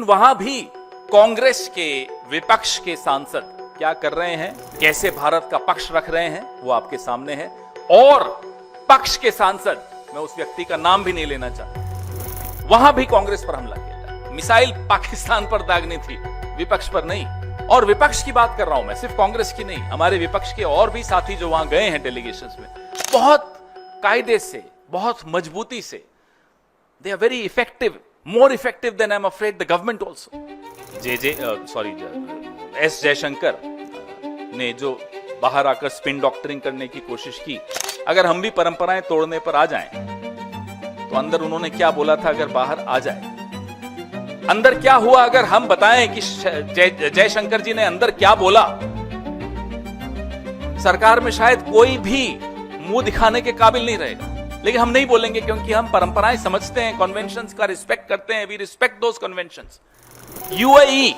वहां भी कांग्रेस के विपक्ष के सांसद क्या कर रहे हैं, कैसे भारत का पक्ष रख रहे हैं, वो आपके सामने है। और पक्ष के सांसद, मैं उस व्यक्ति का नाम भी नहीं लेना चाहता, वहां भी कांग्रेस पर हमला किया। मिसाइल पाकिस्तान पर दागनी थी, विपक्ष पर नहीं। और विपक्ष की बात कर रहा हूं मैं, सिर्फ कांग्रेस की नहीं, हमारे विपक्ष के और भी साथी जो वहां गए हैं डेलीगेशंस में, बहुत कायदे से, बहुत मजबूती से, they are very effective, more effective than I'm afraid the government also. S Jaishankar ने जो बाहर आकर स्पिन डॉक्टरिंग करने की कोशिश की, अगर हम भी परंपराएं तोड़ने पर आ जाएं, तो अंदर उन्होंने क्या बोला था अगर बाहर आ जाए, अंदर क्या हुआ अगर हम बताएं कि जयशंकर जी ने अंदर क्या बोला, सरकार में शायद कोई भी मुंह दिखाने के काबिल नहीं रहेगा। लेकिन हम नहीं बोलेंगे क्योंकि हम परंपराएं समझते हैं, कन्वेंशंस का रिस्पेक्ट करते हैं, we respect those conventions. UAE,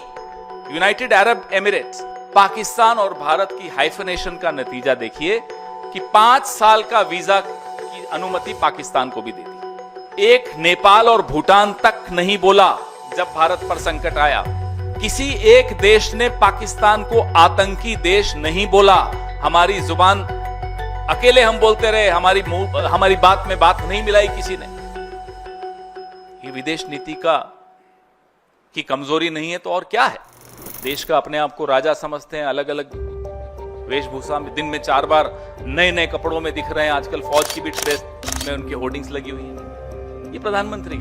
United Arab Emirates, Pakistan और भारत की हाइफनेशन का नतीजा देखिए कि 5 साल का वीजा की अनुमति पाकिस्तान को भी दे दी। एक नेपाल और भूटान तक नहीं बोला जब भारत पर संकट आया। किसी एक देश ने पाकिस्तान को आतंकी देश नहीं बोला। हमारी जुबान अकेले हम बोलते रहे, हमारी बात में बात नहीं मिलाई किसी ने। ये विदेश नीति की कमजोरी नहीं है तो और क्या है? देश का अपने आप को राजा समझते हैं, अलग अलग वेशभूषा में दिन में 4 बार नए नए कपड़ों में दिख रहे हैं। आजकल फौज की भी ड्रेस में उनकी होर्डिंग्स लगी हुई है। ये प्रधानमंत्री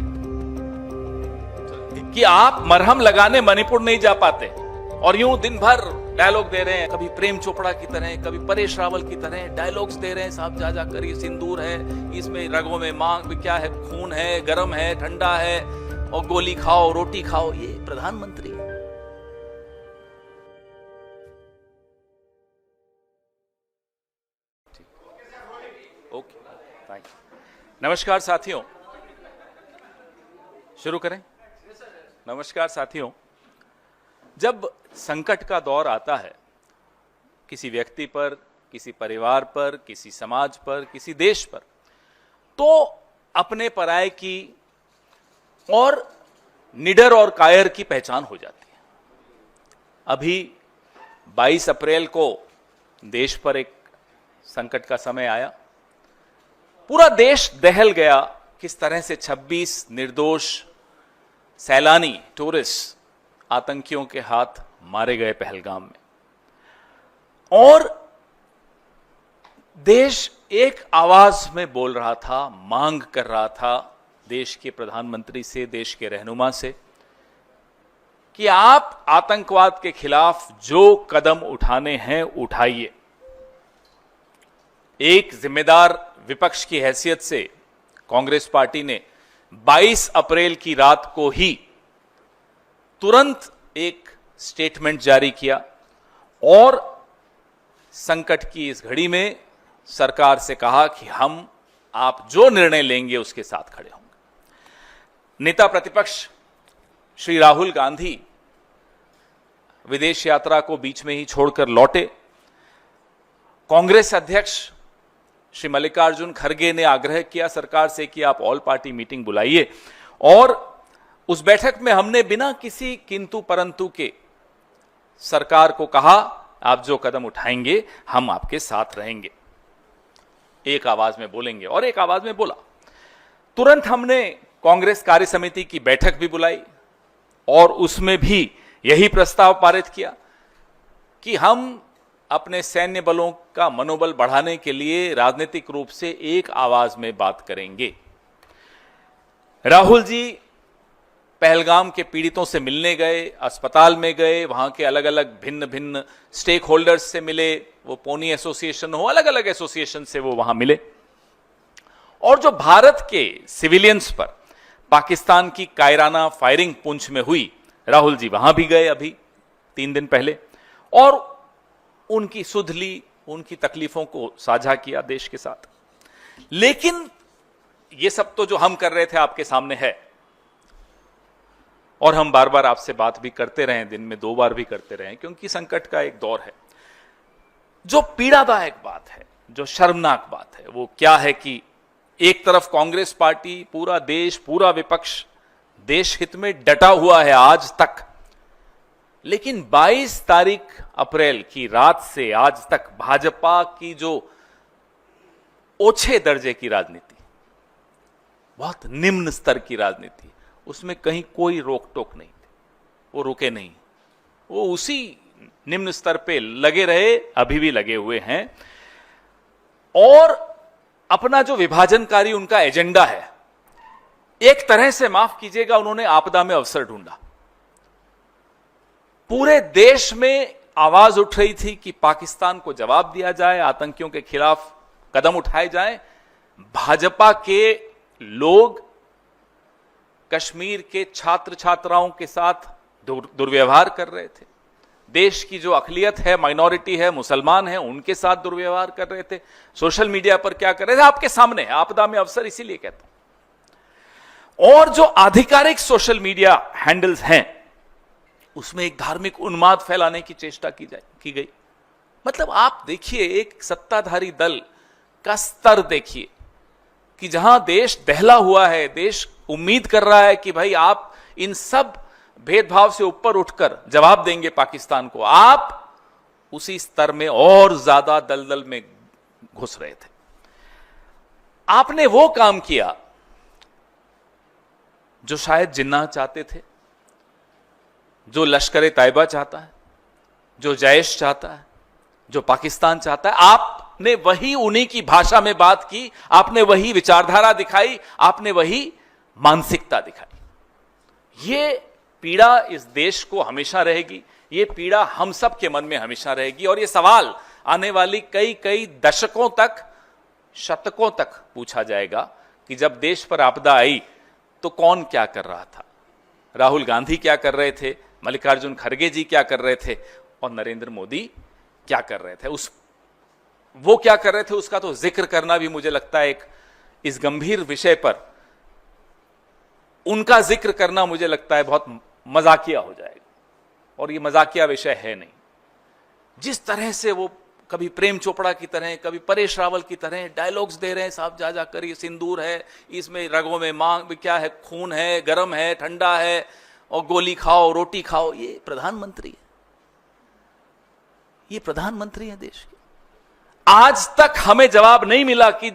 कि आप मरहम लगाने मणिपुर नहीं जा पाते और यूं दिन भर डायलॉग दे रहे हैं, कभी प्रेम चोपड़ा की तरह, कभी परेश रावल की तरह डायलॉग्स दे रहे हैं साहब, जा जाकर ये सिंदूर है, इसमें रगों में मांग क्या है, खून है, गर्म है, ठंडा है, और गोली खाओ, रोटी खाओ। ये प्रधानमंत्री। Okay, thank you. नमस्कार साथियों, शुरू करें। नमस्कार साथियों, जब संकट का दौर आता है किसी व्यक्ति पर, किसी परिवार पर, किसी समाज पर, किसी देश पर, तो अपने पराये की और निडर और कायर की पहचान हो जाती है। अभी 22 अप्रैल को देश पर एक संकट का समय आया, पूरा देश दहल गया। किस तरह से 26 निर्दोष सैलानी, टूरिस्ट आतंकियों के हाथ मारे गए पहलगाम में, और देश एक आवाज में बोल रहा था, मांग कर रहा था देश के प्रधानमंत्री से, देश के रहनुमा से, कि आप आतंकवाद के खिलाफ जो कदम उठाने हैं उठाइए। एक जिम्मेदार विपक्ष की हैसियत से कांग्रेस पार्टी ने 22 अप्रैल की रात को ही तुरंत एक स्टेटमेंट जारी किया और संकट की इस घड़ी में सरकार से कहा कि हम आप जो निर्णय लेंगे उसके साथ खड़े होंगे। नेता प्रतिपक्ष श्री राहुल गांधी विदेश यात्रा को बीच में ही छोड़कर लौटे। कांग्रेस अध्यक्ष श्री मल्लिकार्जुन खड़गे ने आग्रह किया सरकार से कि आप ऑल पार्टी मीटिंग बुलाइए, और उस बैठक में हमने बिना किसी किंतु परंतु के सरकार को कहा, आप जो कदम उठाएंगे हम आपके साथ रहेंगे, एक आवाज में बोलेंगे। और एक आवाज में बोला। तुरंत हमने कांग्रेस कार्य समिति की बैठक भी बुलाई और उसमें भी यही प्रस्ताव पारित किया कि हम अपने सैन्य बलों का मनोबल बढ़ाने के लिए राजनीतिक रूप से एक आवाज में बात करेंगे। राहुल जी पहलगाम के पीड़ितों से मिलने गए, अस्पताल में गए, वहां के अलग अलग भिन्न भिन्न स्टेक होल्डर्स से मिले, वो पोनी एसोसिएशन हो, अलग अलग एसोसिएशन से वो वहां मिले। और जो भारत के सिविलियंस पर पाकिस्तान की कायराना फायरिंग पुंछ में हुई, राहुल जी वहां भी गए अभी 3 दिन पहले, और उनकी सुध ली, उनकी तकलीफों को साझा किया देश के साथ। लेकिन ये सब तो जो हम कर रहे थे आपके सामने है, और हम बार बार आपसे बात भी करते रहे, दिन में 2 बार भी करते रहे, क्योंकि संकट का एक दौर है। जो पीड़ादायक बात है, जो शर्मनाक बात है, वो क्या है कि एक तरफ कांग्रेस पार्टी, पूरा देश, पूरा विपक्ष देश हित में डटा हुआ है आज तक। लेकिन 22 तारीख अप्रैल की रात से आज तक भाजपा की जो ओछे दर्जे की राजनीति, बहुत निम्न स्तर की राजनीति, उसमें कहीं कोई रोक टोक नहीं थी। वो रुके नहीं, वो उसी निम्न स्तर पे लगे रहे, अभी भी लगे हुए हैं। और अपना जो विभाजनकारी उनका एजेंडा है, एक तरह से माफ कीजिएगा, उन्होंने आपदा में अवसर ढूंढा। पूरे देश में आवाज उठ रही थी कि पाकिस्तान को जवाब दिया जाए, आतंकियों के खिलाफ कदम उठाए जाएं। भाजपा के लोग कश्मीर के छात्र छात्राओं के साथ दुर्व्यवहार कर रहे थे। देश की जो अकलियत है, माइनॉरिटी है, मुसलमान है, उनके साथ दुर्व्यवहार कर रहे थे। सोशल मीडिया पर क्या कर रहे थे आपके सामने है। आपदा में अवसर इसीलिए कहता हूं। और जो आधिकारिक सोशल मीडिया हैंडल्स हैं, उसमें एक धार्मिक उन्माद फैलाने की चेष्टा की गई। मतलब आप देखिए, एक सत्ताधारी दल का स्तर देखिए कि जहां देश दहला हुआ है, देश उम्मीद कर रहा है कि भाई आप इन सब भेदभाव से ऊपर उठकर जवाब देंगे पाकिस्तान को, आप उसी स्तर में और ज्यादा दलदल में घुस रहे थे। आपने वो काम किया जो शायद जिन्ना चाहते थे, जो लश्कर तैयबा चाहता है, जो जैश चाहता है, जो पाकिस्तान चाहता है। आपने वही उन्हीं की भाषा में बात की, आपने वही विचारधारा दिखाई, आपने वही मानसिकता दिखाई। ये पीड़ा इस देश को हमेशा रहेगी, ये पीड़ा हम सब के मन में हमेशा रहेगी। और ये सवाल आने वाली कई दशकों तक, शतकों तक पूछा जाएगा कि जब देश पर आपदा आई तो कौन क्या कर रहा था। राहुल गांधी क्या कर रहे थे, मल्लिकार्जुन खड़गे जी क्या कर रहे थे, और नरेंद्र मोदी क्या कर रहे थे। वो क्या कर रहे थे उसका तो जिक्र करना भी मुझे लगता है, एक इस गंभीर विषय पर उनका जिक्र करना मुझे लगता है बहुत मजाकिया हो जाएगा, और ये मजाकिया विषय है नहीं। जिस तरह से वो कभी प्रेम चोपड़ा की तरह, कभी परेश रावल की तरह डायलॉग्स दे रहे हैं साहब, जा जाकर ये सिंदूर है, इसमें रगों में मांग क्या है, खून है, गर्म है, ठंडा है, और गोली खाओ, रोटी खाओ। ये प्रधानमंत्री है, ये प्रधानमंत्री है देश के। आज तक हमें जवाब नहीं मिला कि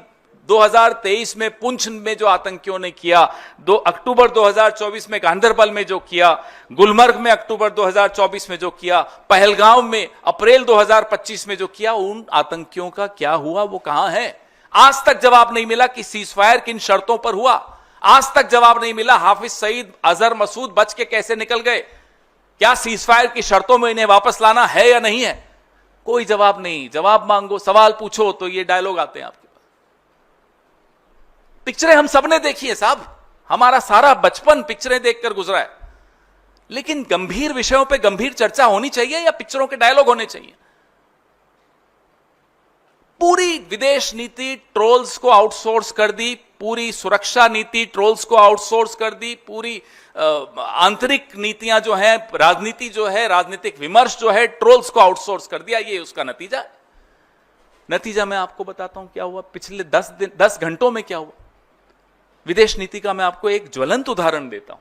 2023 में पुंछ में जो आतंकियों ने किया, 2 अक्टूबर 2024 में गांधरबल में जो किया, गुलमर्ग में अक्टूबर 2024 में जो किया, पहलगांव में अप्रैल 2025 में जो किया, उन आतंकियों का क्या हुआ, वो कहां है। आज तक जवाब नहीं मिला कि सीजफायर किन शर्तों पर हुआ। आज तक जवाब नहीं मिला हाफिज सईद, अजहर मसूद बच के कैसे निकल गए। क्या सीजफायर की शर्तों में इन्हें वापस लाना है या नहीं है, कोई जवाब नहीं। जवाब मांगो, सवाल पूछो तो ये डायलॉग आते हैं आपके पास। पिक्चरें हम सबने देखी है साहब, हमारा सारा बचपन पिक्चरें देखकर गुजरा है। लेकिन गंभीर विषयों पे गंभीर चर्चा होनी चाहिए या पिक्चरों के डायलॉग होने चाहिए। पूरी विदेश नीति ट्रोल्स को आउटसोर्स कर दी, पूरी सुरक्षा नीति ट्रोल्स को आउटसोर्स कर दी, पूरी आंतरिक नीतियां जो है, राजनीति जो है, राजनीतिक विमर्श जो है, ट्रोल्स को आउटसोर्स कर दिया। ये उसका नतीजा मैं आपको बताता हूं क्या हुआ पिछले 10 घंटों में क्या हुआ विदेश नीति का। मैं आपको एक ज्वलंत उदाहरण देता हूं।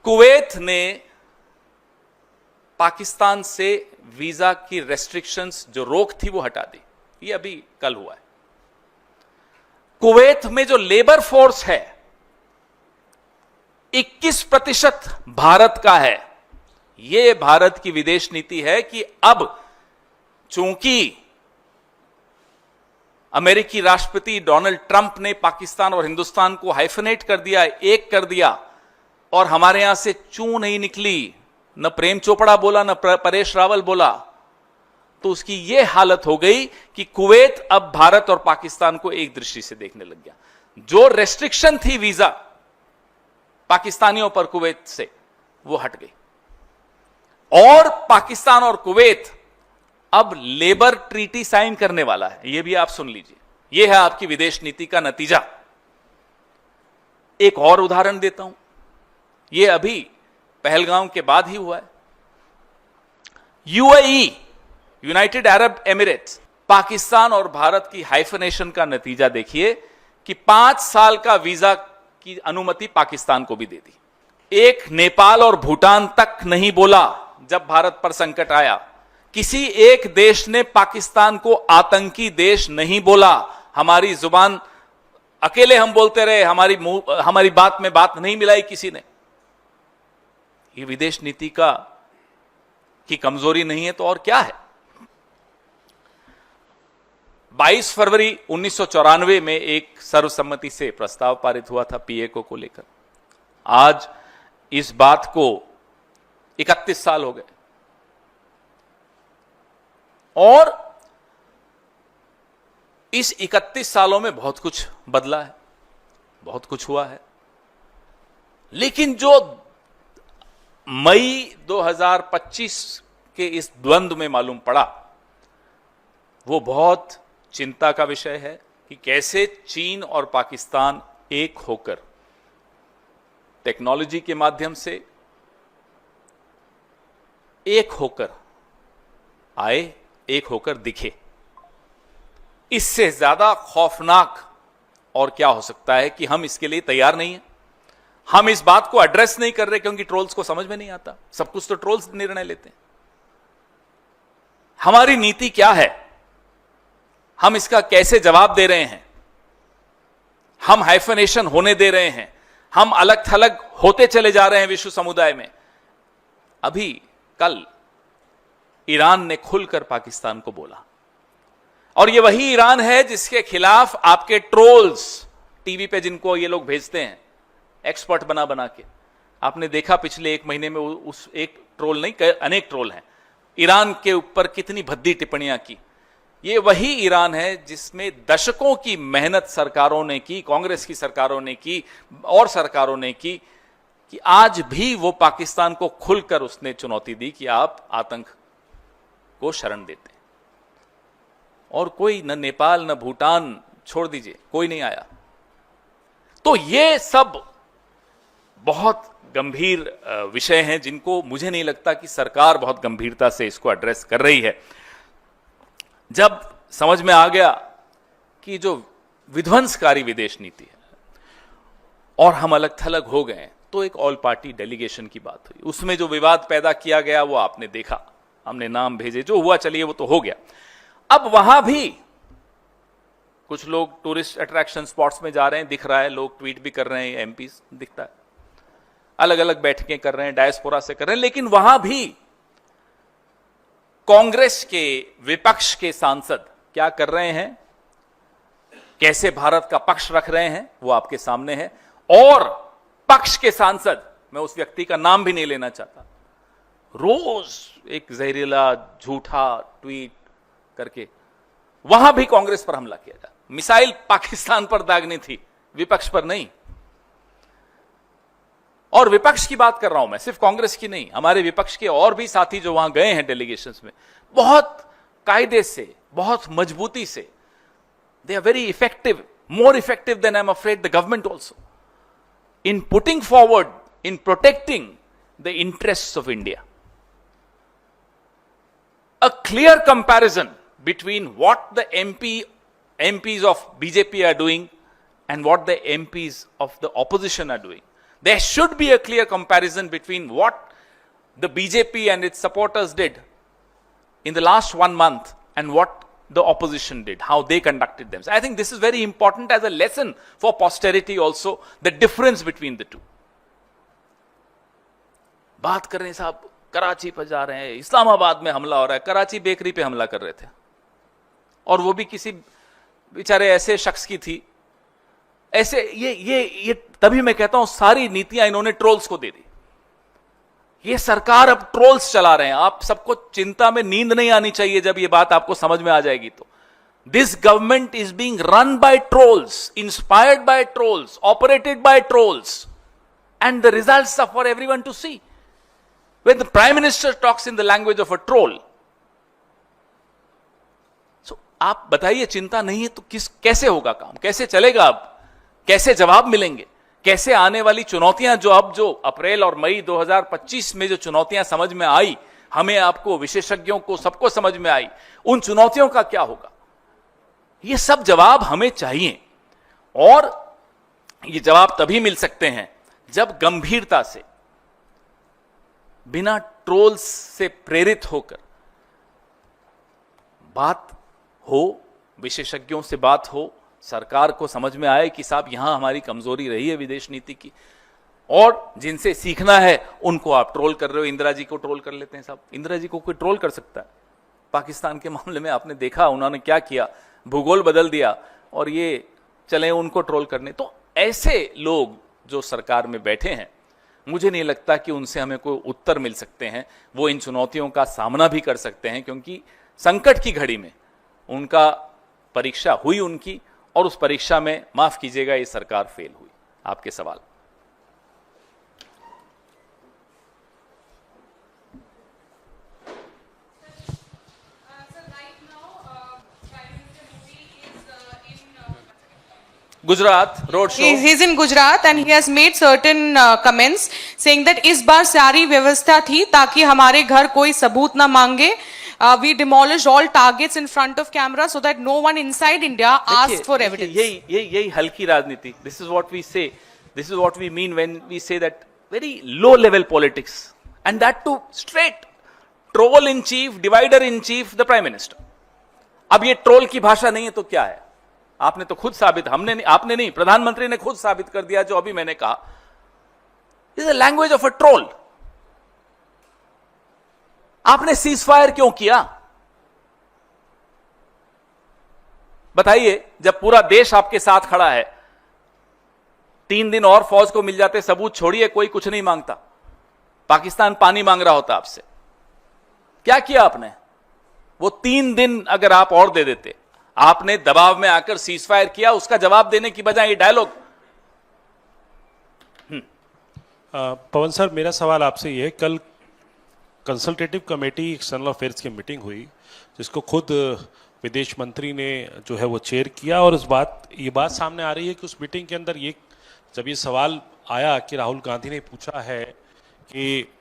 कुवैत ने पाकिस्तान से वीजा की रेस्ट्रिक्शंस, जो रोक थी, वो हटा दी। ये अभी कल हुआ है। कुवैत में जो लेबर फोर्स है 21% भारत का है। यह भारत की विदेश नीति है कि अब चूंकि अमेरिकी राष्ट्रपति डोनाल्ड ट्रंप ने पाकिस्तान और हिंदुस्तान को हाइफनेट कर दिया, एक कर दिया, और हमारे यहां से चू नहीं निकली, न प्रेम चोपड़ा बोला, न परेश रावल बोला, तो उसकी यह हालत हो गई कि कुवैत अब भारत और पाकिस्तान को एक दृष्टि से देखने लग गया। जो रेस्ट्रिक्शन थी वीजा पाकिस्तानियों पर कुवैत से, वो हट गई, और पाकिस्तान और कुवैत अब लेबर ट्रीटी साइन करने वाला है। यह भी आप सुन लीजिए, यह है आपकी विदेश नीति का नतीजा। एक और उदाहरण देता हूं, यह अभी पहलगांव के बाद ही हुआ है। UAE, United Arab Emirates, Pakistan और भारत की हाइफनेशन का नतीजा देखिए कि 5 साल का वीजा की अनुमति पाकिस्तान को भी दे दी। एक नेपाल और भूटान तक नहीं बोला जब भारत पर संकट आया। किसी एक देश ने पाकिस्तान को आतंकी देश नहीं बोला। हमारी जुबान अकेले हम बोलते रहे, हमारी बात में बात नहीं मिलाई किसी ने। ये विदेश नीति की कमजोरी नहीं है तो और क्या है। 22 फरवरी 1994 में एक सर्वसम्मति से प्रस्ताव पारित हुआ था पीएको को लेकर। आज इस बात को 31 साल हो गए और इस 31 सालों में बहुत कुछ बदला है, बहुत कुछ हुआ है। लेकिन जो मई 2025 के इस द्वंद्व में मालूम पड़ा वो बहुत चिंता का विषय है कि कैसे चीन और पाकिस्तान एक होकर टेक्नोलॉजी के माध्यम से एक होकर आए, एक होकर दिखे। इससे ज्यादा खौफनाक और क्या हो सकता है कि हम इसके लिए तैयार नहीं हैं। हम इस बात को एड्रेस नहीं कर रहे क्योंकि ट्रोल्स को समझ में नहीं आता। सब कुछ तो ट्रोल्स निर्णय लेते हैं। हमारी नीति क्या है, हम इसका कैसे जवाब दे रहे हैं। हम हाइफनेशन होने दे रहे हैं, हम अलग थलग होते चले जा रहे हैं विश्व समुदाय में। अभी कल ईरान ने खुलकर पाकिस्तान को बोला और ये वही ईरान है जिसके खिलाफ आपके ट्रोल्स टीवी पे जिनको ये लोग भेजते हैं एक्सपर्ट बना बना के, आपने देखा पिछले एक महीने में उस एक ट्रोल नहीं अनेक ट्रोल हैं ईरान के ऊपर कितनी भद्दी टिप्पणियां की। ये वही ईरान है जिसमें दशकों की मेहनत सरकारों ने की, कांग्रेस की सरकारों ने की और सरकारों ने की, कि आज भी वो पाकिस्तान को खुलकर उसने चुनौती दी कि आप आतंक को शरण देते हैं। और कोई न नेपाल न भूटान, छोड़ दीजिए, कोई नहीं आया। तो ये सब बहुत गंभीर विषय हैं जिनको मुझे नहीं लगता कि सरकार बहुत गंभीरता से इसको एड्रेस कर रही है। जब समझ में आ गया कि जो विध्वंसकारी विदेश नीति है और हम अलग थलग हो गए, तो एक ऑल पार्टी डेलीगेशन की बात हुई। उसमें जो विवाद पैदा किया गया वो आपने देखा, हमने नाम भेजे, जो हुआ चलिए वो तो हो गया। अब वहां भी कुछ लोग टूरिस्ट अट्रैक्शन स्पॉट्स में जा रहे हैं, दिख रहा है, लोग ट्वीट भी कर रहे हैं, एमपी दिखता है, अलग अलग बैठकें कर रहे हैं, डायस्पोरा से कर रहे हैं। लेकिन वहां भी कांग्रेस के विपक्ष के सांसद क्या कर रहे हैं, कैसे भारत का पक्ष रख रहे हैं, वो आपके सामने है। और पक्ष के सांसद, मैं उस व्यक्ति का नाम भी नहीं लेना चाहता, रोज एक जहरीला झूठा ट्वीट करके वहां भी कांग्रेस पर हमला किया जाए। मिसाइल पाकिस्तान पर दागनी थी, विपक्ष पर नहीं। और विपक्ष की बात कर रहा हूं मैं, सिर्फ कांग्रेस की नहीं, हमारे विपक्ष के और भी साथी जो वहां गए हैं डेलीगेशंस में, बहुत कायदे से, बहुत मजबूती से, they are very effective, more effective than I am afraid the government also, in putting forward, in protecting the interests of India. A clear comparison between what the MPs of BJP are doing and what the MPs of the opposition are doing. There should be a clear comparison between what the BJP and its supporters did in the last 1 month and what the opposition did, how they conducted themselves. I think this is very important as a lesson for posterity also, the difference between the two. बात कर रहे हैं साहब, कराची पर जा रहे हैं, इस्लामाबाद में हमला हो रहा है, कराची बेकरी पे हमला कर रहे थे और वो भी किसी बेचारे ऐसे शख्स की थी। ऐसे ये तभी मैं कहता हूं सारी नीतियां इन्होंने ट्रोल्स को दे दी। ये सरकार अब ट्रोल्स चला रहे हैं। आप सबको चिंता में नींद नहीं आनी चाहिए जब ये बात आपको समझ में आ जाएगी तो। This government is being run by trolls, inspired by trolls, operated by trolls, and the results are for everyone to see. When the Prime Minister talks in the language of a troll, so आप बताइए, चिंता नहीं है तो कैसे होगा काम, कैसे चलेगा, अब कैसे जवाब मिलेंगे, कैसे आने वाली चुनौतियां जो अप्रैल और मई 2025 में जो चुनौतियां समझ में आई, हमें, आपको, विशेषज्ञों को, सबको समझ में आई, उन चुनौतियों का क्या होगा, ये सब जवाब हमें चाहिए। और ये जवाब तभी मिल सकते हैं जब गंभीरता से, बिना ट्रोल्स से प्रेरित होकर बात हो, विशेषज्ञों से बात हो, सरकार को समझ में आए कि साहब यहां हमारी कमजोरी रही है विदेश नीति की, और जिनसे सीखना है उनको आप ट्रोल कर रहे हो। इंदिरा जी को ट्रोल कर लेते हैं साहब। इंदिरा जी को कोई ट्रोल कर सकता है? पाकिस्तान के मामले में आपने देखा उन्होंने क्या किया, भूगोल बदल दिया, और ये चले उनको ट्रोल करने। तो ऐसे लोग जो सरकार में बैठे हैं, मुझे नहीं लगता कि उनसे हमें कोई उत्तर मिल सकते हैं। वो इन चुनौतियों का सामना भी कर सकते हैं, क्योंकि संकट की घड़ी में उनका परीक्षा हुई उनकी, और उस परीक्षा में, माफ कीजिएगा, ये सरकार फेल हुई। आपके सवाल। Gujarat road show. He's in Gujarat and he has made certain comments saying that इस बार सारी व्यवस्था थी ताकि हमारे घर कोई सबूत ना मांगे. We demolished all targets in front of camera so that no one inside India asked for evidence. यही हल्की राजनीति. This is what we say. This is what we mean when we say that very low level politics, and that too straight. Troll in chief, divider in chief, the prime minister. अब ये troll की भाषा नहीं है तो क्या है? आपने तो खुद साबित, हमने नहीं, आपने नहीं, प्रधानमंत्री ने खुद साबित कर दिया जो अभी मैंने कहा. Is the language of a troll. आपने सीज फायर क्यों किया? बताइए. जब पूरा देश आपके साथ खड़ा है, 3 दिन और फौज को मिल जाते, सबूत छोड़िए, कोई कुछ नहीं मांगता. पाकिस्तान पानी मांग रहा होता आपसे. क्या किया आपने? वो 3 दिन अगर आप और दे देते. आपने दबाव में आकर सीज फायर किया, उसका जवाब देने की बजाय ये डायलॉग. पवन सर, मेरा सवाल आपसे ये है, कल कंसल्टेटिव कमेटी एक्सटर्नल अफेयर्स की मीटिंग हुई, जिसको खुद विदेश मंत्री ने जो है वो चेयर किया, और ये बात सामने आ रही है कि उस मीटिंग के अंदर जब ये सवाल आया कि राहुल गांधी ने पूछा है कि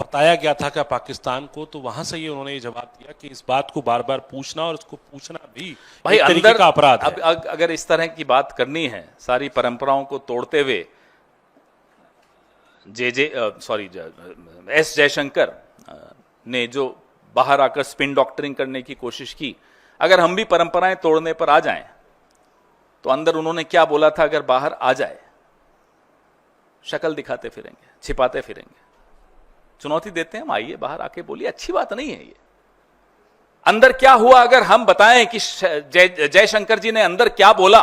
बताया गया था क्या पाकिस्तान को, तो वहां से उन्होंने ये जवाब दिया कि इस बात को बार बार पूछना और उसको पूछना भी भाई एक तरीके का अपराध है. अगर इस तरह की बात करनी है, सारी परंपराओं को तोड़ते हुए, एस जयशंकर ने जो बाहर आकर स्पिन डॉक्टरिंग करने की कोशिश की, अगर हम भी परंपराएं तोड़ने पर आ जाएं, तो अंदर उन्होंने क्या बोला था अगर बाहर आ जाए, शक्ल दिखाते फिरेंगे, छिपाते फिरेंगे. चुनौती देते हैं हम, आइए बाहर आके बोलिए. अच्छी बात नहीं है ये. अंदर क्या हुआ अगर हम बताएं कि जयशंकर जी ने अंदर क्या बोला,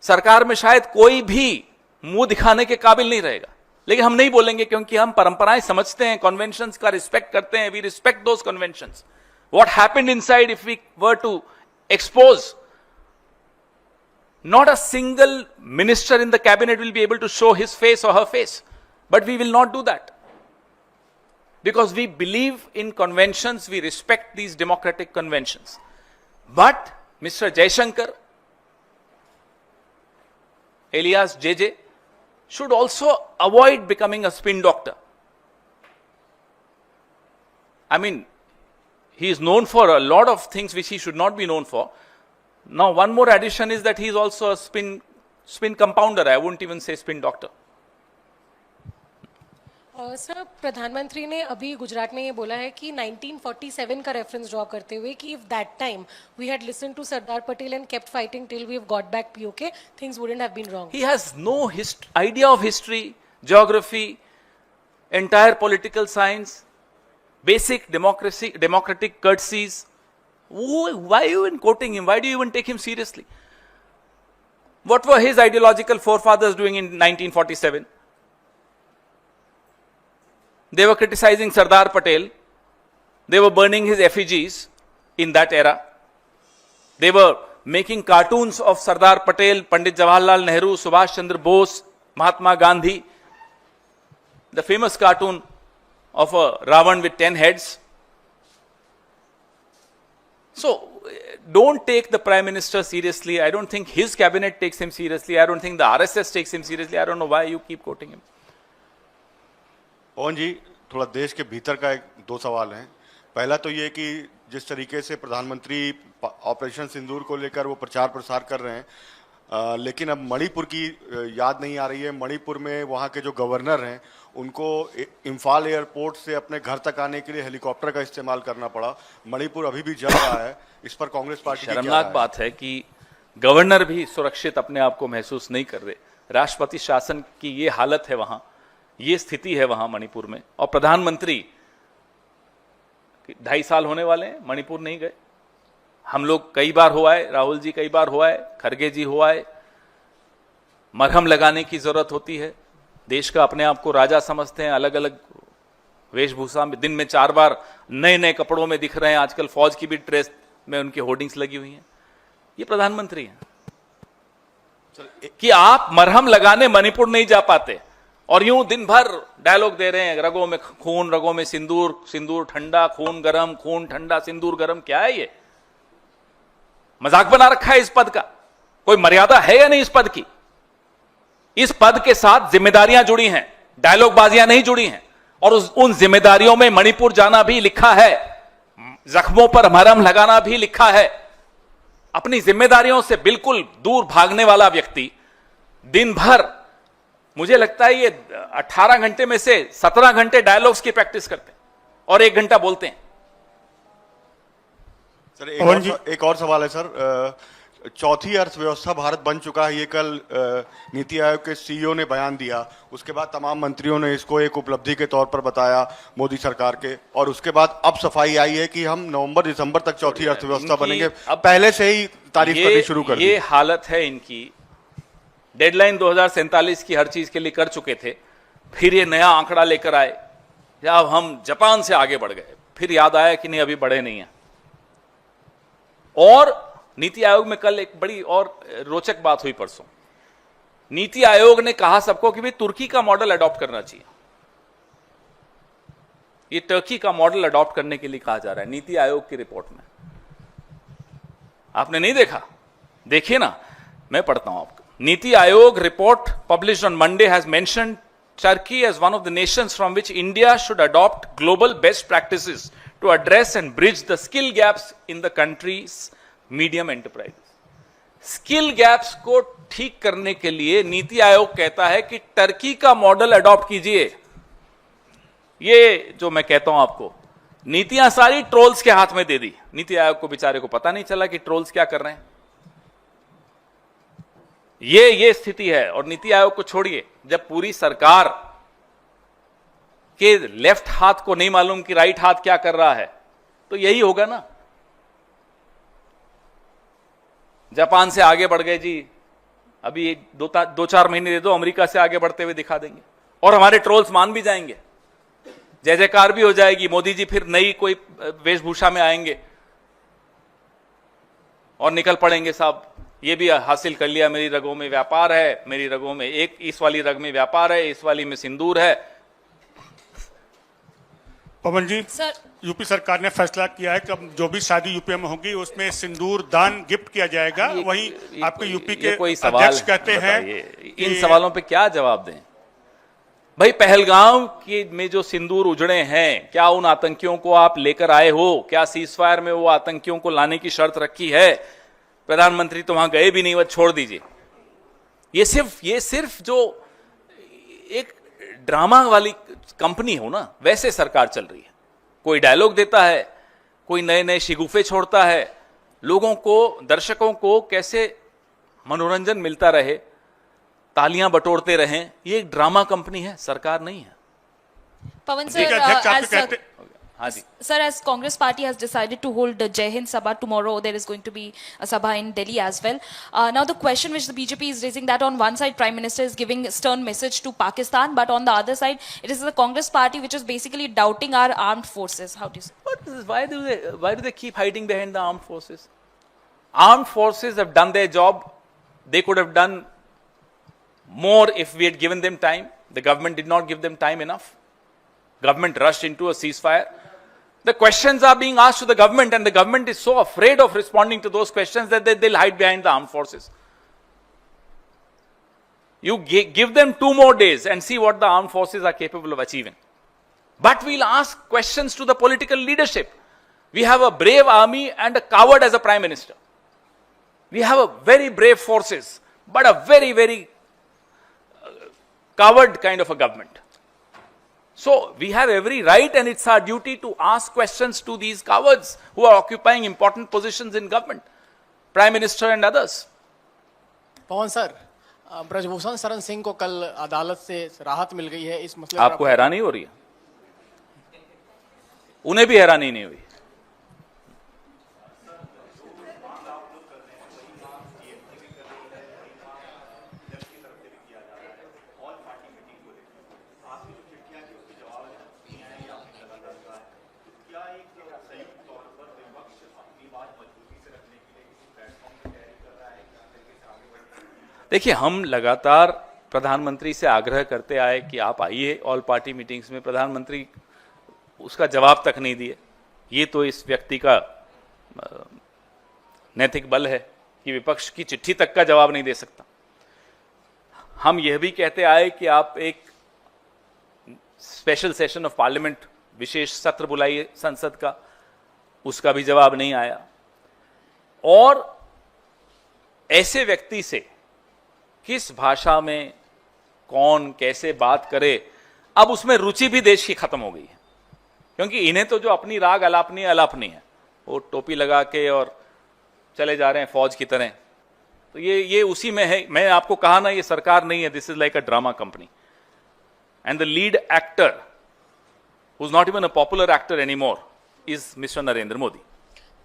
सरकार में शायद कोई भी मुंह दिखाने के काबिल नहीं रहेगा. लेकिन हम नहीं बोलेंगे, क्योंकि हम परंपराएं समझते हैं, कन्वेंशंस का रिस्पेक्ट करते हैं. We respect those conventions. What happened inside if we were to expose, not a single minister in the cabinet will be able to show his face or her face. But we will not do that. Because we believe in conventions, we respect these democratic conventions. But Mr. Jaishankar, alias JJ, should also avoid becoming a spin doctor. I mean, he is known for a lot of things which he should not be known for. Now, one more addition is that he is also a spin compounder. I wouldn't even say spin doctor. Sir, प्रधानमंत्री ने अभी गुजरात में ये बोला है कि 1947 का reference draw करते हुए कि if that time we had listened to Sardar Patel and kept fighting till we have got back PoK, things wouldn't have been wrong. He has no idea of history, geography, entire political science, basic democratic courtesies. Why are you even quoting him? Why do you even take him seriously? What were his ideological forefathers doing in 1947? They were criticizing Sardar Patel. They were burning his effigies in that era. They were making cartoons of Sardar Patel, Pandit Jawaharlal Nehru, Subhash Chandra Bose, Mahatma Gandhi. The famous cartoon of a Ravan with 10 heads. So, don't take the Prime Minister seriously. I don't think his cabinet takes him seriously. I don't think the RSS takes him seriously. I don't know why you keep quoting him. पवन जी, थोड़ा देश के भीतर का 2 सवाल हैं. पहला तो ये कि जिस तरीके से प्रधानमंत्री ऑपरेशन सिंदूर को लेकर वो प्रचार प्रसार कर रहे हैं, लेकिन अब मणिपुर की याद नहीं आ रही है। मणिपुर में वहाँ के जो गवर्नर हैं उनको इम्फाल एयरपोर्ट से अपने घर तक आने के लिए हेलीकॉप्टर का इस्तेमाल करना पड़ा। मणिपुर अभी भी जल रहा है। इस पर कांग्रेस पार्टी की क्या शर्मनाक राय है? बात है कि गवर्नर भी सुरक्षित अपने आप को महसूस नहीं कर रहे। राष्ट्रपति शासन की ये हालत है वहां, ये स्थिति है वहां मणिपुर में। और प्रधानमंत्री 2.5 साल होने वाले हैं, मणिपुर नहीं गए। हम लोग कई बार हुआ है, राहुल जी कई बार हुआ है, खरगे जी हुआ है। मरहम लगाने की जरूरत होती है। देश का अपने आप को राजा समझते हैं, अलग अलग वेशभूषा में दिन में 4 बार नए नए कपड़ों में दिख रहे हैं। आजकल फौज की भी ड्रेस में उनकी होर्डिंग्स लगी हुई हैं। ये प्रधानमंत्री हैं कि आप मरहम लगाने मणिपुर नहीं जा पाते और यूं दिन भर डायलॉग दे रहे हैं, रगों में खून, रगों में सिंदूर, सिंदूर ठंडा, खून गरम, खून ठंडा, सिंदूर गरम। क्या है ये? मजाक बना रखा है इस पद का। कोई मर्यादा है या नहीं इस पद की? इस पद के साथ जिम्मेदारियां जुड़ी हैं, डायलॉग बाजियां नहीं जुड़ी हैं। और उन जिम्मेदारियों में मणिपुर जाना भी लिखा है, जख्मों पर मरहम लगाना भी लिखा है। अपनी जिम्मेदारियों से बिल्कुल दूर भागने वाला व्यक्ति दिन भर, मुझे लगता है ये 18 घंटे में से 17 घंटे डायलॉग्स की प्रैक्टिस करते हैं और 1 घंटा बोलते हैं। सर एक और सवाल है सर। चौथी अर्थव्यवस्था भारत बन चुका है, ये कल नीति आयोग के सीईओ ने बयान दिया। उसके बाद तमाम मंत्रियों ने इसको एक उपलब्धि के तौर पर बताया मोदी सरकार के। और उसके बाद अब सफाई आई है कि हम नवंबर दिसंबर तक चौथी अर्थव्यवस्था बनेंगे। अब पहले से ही तारीफ करनी शुरू कर दी। ये हालत है इनकी। डेडलाइन 2047 की हर चीज के लिए कर चुके थे, फिर ये नया आंकड़ा लेकर आए, अब हम जापान से आगे बढ़ गए। फिर याद आया कि नहीं, अभी बढ़े नहीं है। और नीति आयोग में कल एक बड़ी और रोचक बात हुई परसों। नीति आयोग ने कहा सबको कि भाई तुर्की का मॉडल अडॉप्ट करना चाहिए। ये टर्की का मॉडल अडॉप्ट करने के लिए कहा जा रहा है नीति आयोग की रिपोर्ट में। आपने नहीं देखा? देखिए ना, मैं पढ़ता हूं आपको। NITI Aayog report published on Monday has mentioned Turkey as one of the nations from which India should adopt global best practices to address and bridge the skill gaps in the countries medium enterprise. Skill gaps को ठीक करने के लिए नीति आयोग कहता है कि Turkey का model adopt कीजिए। ये जो मैं कहता हूं आपको, नीतियां सारी ट्रोल्स के हाथ में दे दी। नीति आयोग को बेचारे को पता नहीं चला कि ट्रोल्स क्या कर रहे हैं। ये स्थिति है। और नीति आयोग को छोड़िए, जब पूरी सरकार के लेफ्ट हाथ को नहीं मालूम कि राइट हाथ क्या कर रहा है, तो यही होगा ना। जापान से आगे बढ़ गए जी, अभी 2-4 महीने दे दो, अमेरिका से आगे बढ़ते हुए दिखा देंगे और हमारे ट्रोल्स मान भी जाएंगे, जय जयकार भी हो जाएगी। मोदी जी फिर नई कोई वेशभूषा में आएंगे और निकल पड़ेंगे, साहब ये भी हासिल कर लिया, मेरी रगों में व्यापार है, मेरी रगों में एक इस वाली रग में व्यापार है, इस वाली में सिंदूर है। पवन जी, सर, यूपी सरकार ने फैसला किया है कि अब जो भी शादी यूपी में होगी उसमें सिंदूर दान गिफ्ट किया जाएगा। वही आपके यूपी के अध्यक्ष कहते हैं। इन सवालों पे क्या जवाब दें भाई? पहलगाम की में जो सिंदूर उजड़े हैं, क्या उन आतंकियों को आप लेकर आए हो? क्या सीजफायर में वो आतंकियों को लाने की शर्त रखी है? प्रधानमंत्री तो वहां गए भी नहीं, वह छोड़ दीजिए। ये सिर्फ जो एक ड्रामा वाली कंपनी हो ना, वैसे सरकार चल रही है। कोई डायलॉग देता है, कोई नए नए शिगुफे छोड़ता है, लोगों को, दर्शकों को कैसे मनोरंजन मिलता रहे, तालियां बटोरते रहें। ये एक ड्रामा कंपनी है, सरकार नहीं है। Pawan ठीक sir, है, अध्यक्ष आपके as कहते हाँ जी। Sir, as Congress party has decided to hold the Jai Hind Sabha tomorrow, there is going to be a Sabha in Delhi as well. Now the question which the BJP is raising, that on one side Prime Minister is giving a stern message to Pakistan, but on the other side it is the Congress party which is basically doubting our armed forces. How do you say? But why do they keep hiding behind the armed forces? Armed forces have done their job. They could have done more if we had given them time. The government did not give them time enough. Government rushed into a ceasefire. The questions are being asked to the government, and the government is so afraid of responding to those questions that they'll hide behind the armed forces. You give them 2 more days and see what the armed forces are capable of achieving. But we'll ask questions to the political leadership. We have a brave army and a coward as a prime minister. We have a very brave forces, but a very, very coward kind of a government. So we have every right, and it's our duty to ask questions to these cowards who are occupying important positions in government, Prime Minister and others. Pawan sir, Brijbhushan Sharan Singh को कल अदालत से राहत मिल गई है इस मसले पर आपको हैरानी हो रही है? उन्हें भी हैरानी नहीं हुई। देखिए, हम लगातार प्रधानमंत्री से आग्रह करते आए कि आप आइए ऑल पार्टी मीटिंग्स में। प्रधानमंत्री उसका जवाब तक नहीं दिए। ये तो इस व्यक्ति का नैतिक बल है कि विपक्ष की चिट्ठी तक का जवाब नहीं दे सकता। हम यह भी कहते आए कि आप एक स्पेशल सेशन ऑफ पार्लियामेंट, विशेष सत्र बुलाइए संसद का, उसका भी जवाब नहीं आया। और ऐसे व्यक्ति से किस भाषा में कौन कैसे बात करे, अब उसमें रुचि भी देश की खत्म हो गई है। क्योंकि इन्हें तो जो अपनी राग अलापनी है, वो टोपी लगा के और चले जा रहे हैं फौज की तरह। तो ये उसी में है। मैं आपको कहा ना, ये सरकार नहीं है, this is like a drama company. And the lead actor who is not even a popular actor anymore is mister Narendra Modi.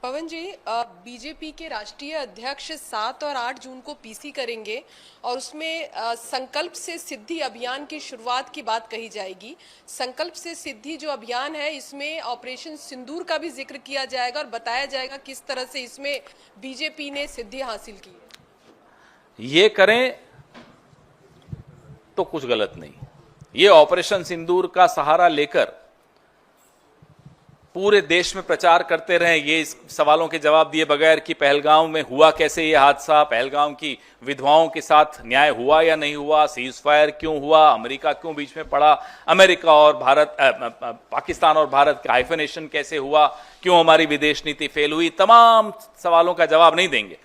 Pawan ji, BJP के राष्ट्रीय अध्यक्ष 7 और 8 जून को पीसी करेंगे और उसमें संकल्प से सिद्धि अभियान की शुरुआत की बात कही जाएगी। संकल्प से सिद्धि जो अभियान है, इसमें ऑपरेशन सिंदूर का भी जिक्र किया जाएगा और बताया जाएगा किस तरह से इसमें बीजेपी ने सिद्धि हासिल की है। ये करें तो कुछ गलत नहीं। ये ऑपरेशन सिंदूर का सहारा लेकर पूरे देश में प्रचार करते रहे, ये इस सवालों के जवाब दिए बगैर कि पहलगांव में हुआ कैसे ये हादसा, पहलगांव की विधवाओं के साथ न्याय हुआ या नहीं हुआ, सीज फायर क्यों हुआ, अमेरिका क्यों बीच में पड़ा, अमेरिका और भारत, पाकिस्तान और भारत का हाइफनेशन कैसे हुआ, क्यों हमारी विदेश नीति फेल हुई, तमाम सवालों का जवाब नहीं देंगे।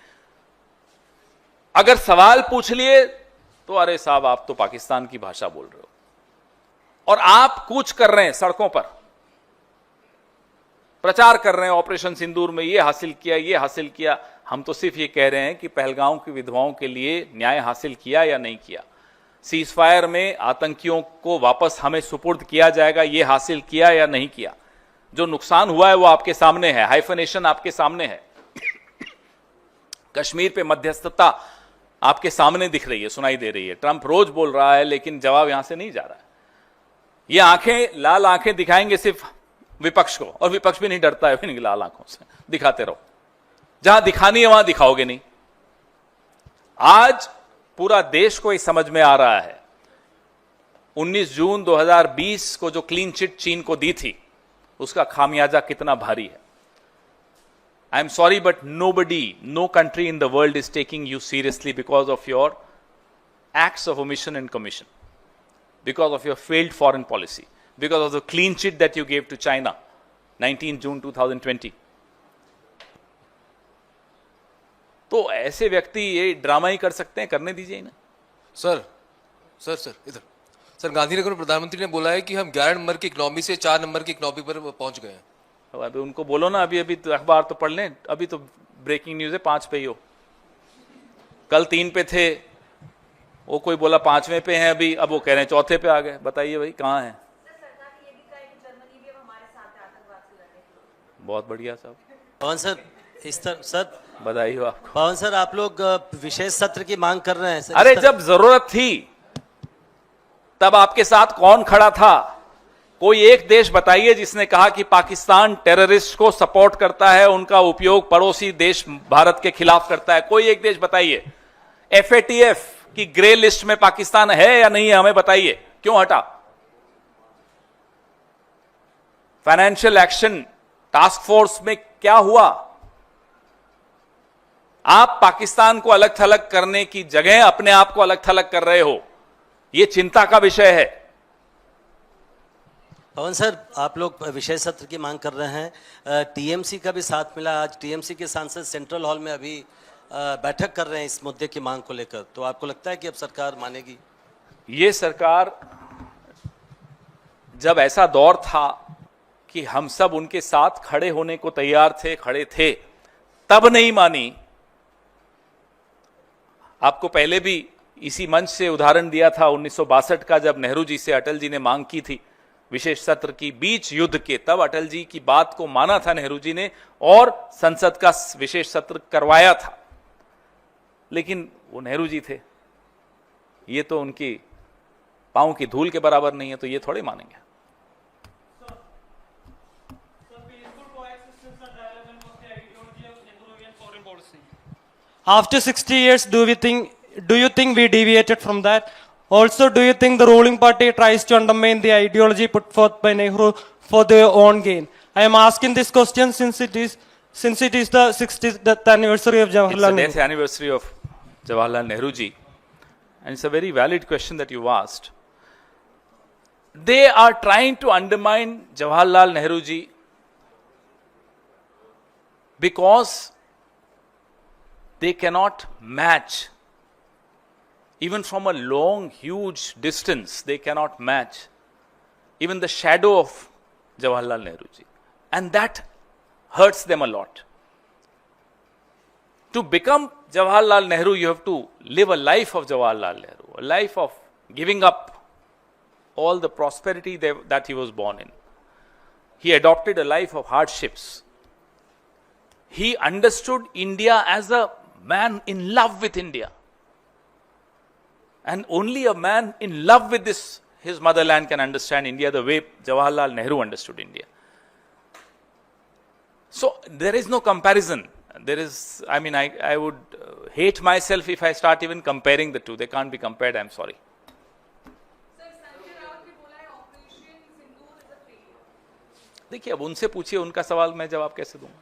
अगर सवाल पूछ लिए तो अरे साहब, आप तो पाकिस्तान की भाषा बोल रहे हो और आप कूच कर रहे हैं सड़कों पर, प्रचार कर रहे हैं ऑपरेशन सिंदूर में ये हासिल किया, ये हासिल किया। हम तो सिर्फ ये कह रहे हैं कि पहलगांव की विधवाओं के लिए न्याय हासिल किया या नहीं किया, सीज फायर में आतंकियों को वापस हमें सुपुर्द किया जाएगा, ये हासिल किया या नहीं किया। जो नुकसान हुआ है वो आपके सामने है, हाइफनेशन आपके सामने है, कश्मीर पे मध्यस्थता आपके सामने दिख रही है, सुनाई दे रही है। ट्रंप रोज बोल रहा है लेकिन जवाब यहां से नहीं जा रहा है। ये आंखें, लाल आंखें दिखाएंगे सिर्फ विपक्ष को, और विपक्ष भी नहीं डरता है इनकी लाल आंखों से। दिखाते रहो, जहां दिखानी है वहां दिखाओगे नहीं। आज पूरा देश को ये समझ में आ रहा है 19 जून 2020 को जो क्लीन चिट चीन को दी थी, उसका खामियाजा कितना भारी है। I am sorry but nobody, no country in the world is taking you seriously because of your acts of omission and commission, because of your failed foreign policy, because of the clean chit that you gave to China 19 June 2020. तो ऐसे व्यक्ति ये drama ही कर सकते हैं, करने दीजिए ना। सर इधर सर, गांधीनगर में प्रधानमंत्री ने बोला है कि हम 11 नंबर की इकोनॉमी से 4 नंबर की इकोनॉमी पर पहुंच गए हैं। अब अभी उनको बोलो ना, अभी तो अखबार तो पढ़ लें, अभी तो ब्रेकिंग न्यूज है 5 पे ही हो, कल 3 पे थे, वो कोई बोला 5वें पे हैं अभी, अब वो कह रहे हैं 4थे पे आ गए। बताइए भाई कहाँ है? बहुत बढ़िया साहब। पवन सर, इस तरह सर बधाई हो आपको। पवन सर, आप लोग विशेष सत्र की मांग कर रहे हैं सर। अरे जब जरूरत थी तब आपके साथ कौन खड़ा था? कोई एक देश बताइए जिसने कहा कि पाकिस्तान टेररिस्ट को सपोर्ट करता है, उनका उपयोग पड़ोसी देश भारत के खिलाफ करता है। कोई एक देश बताइए। FATF की ग्रे लिस्ट में पाकिस्तान है या नहीं है, हमें बताइए, क्यों हटा? फाइनेंशियल एक्शन टास्क फोर्स में क्या हुआ? आप पाकिस्तान को अलग थलग करने की जगह अपने आप को अलग थलग कर रहे हो, यह चिंता का विषय है। पवन सर, आप लोग विशेष सत्र की मांग कर रहे हैं, TMC का भी साथ मिला। आज TMC के सांसद सेंट्रल हॉल में अभी बैठक कर रहे हैं इस मुद्दे की मांग को लेकर, तो आपको लगता है कि अब सरकार मानेगी? ये सरकार, जब ऐसा दौर था कि हम सब उनके साथ खड़े होने को तैयार थे, खड़े थे, तब नहीं मानी। आपको पहले भी इसी मंच से उदाहरण दिया था 1962 का, जब नेहरू जी से अटल जी ने मांग की थी विशेष सत्र की बीच युद्ध के, तब अटल जी की बात को माना था नेहरू जी ने और संसद का विशेष सत्र करवाया था। लेकिन वो नेहरू जी थे, ये तो उनकी पांव की धूल के बराबर नहीं है, तो ये थोड़े मानेंगे। After 60 years, do you think we deviated from that? Also, do you think the ruling party tries to undermine the ideology put forth by Nehru for their own gain? I am asking this question since it is the 60th anniversary of Jawaharlal Nehru. It's the death anniversary of Jawaharlal Nehru ji, and it's a very valid question that you asked. They are trying to undermine Jawaharlal Nehru ji because they cannot match, even from a long, huge distance, they cannot match even the shadow of Jawaharlal Nehru ji. And that hurts them a lot. To become Jawaharlal Nehru, you have to live a life of Jawaharlal Nehru, a life of giving up all the prosperity that he was born in. He adopted a life of hardships. He understood India as a man in love with India. And only a man in love with his motherland can understand India the way Jawaharlal Nehru understood India. So there is no comparison. I would hate myself if I start even comparing the two. They can't be compared, I'm sorry. देखिए, अब उनसे पूछिए, उनका सवाल मैं जवाब कैसे दूंगा?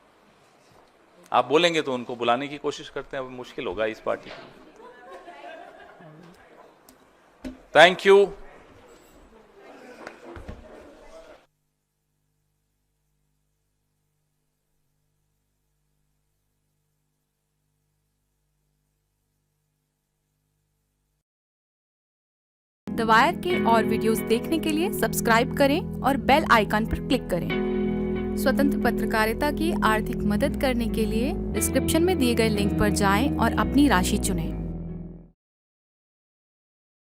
आप बोलेंगे तो उनको बुलाने की कोशिश करते हैं, अब मुश्किल होगा इस पार्टी के लिए। Thank you. द वायर के और वीडियोस देखने के लिए सब्सक्राइब करें और बेल आइकन पर क्लिक करें। स्वतंत्र पत्रकारिता की आर्थिक मदद करने के लिए डिस्क्रिप्शन में दिए गए लिंक पर जाएं और अपनी राशि चुनें।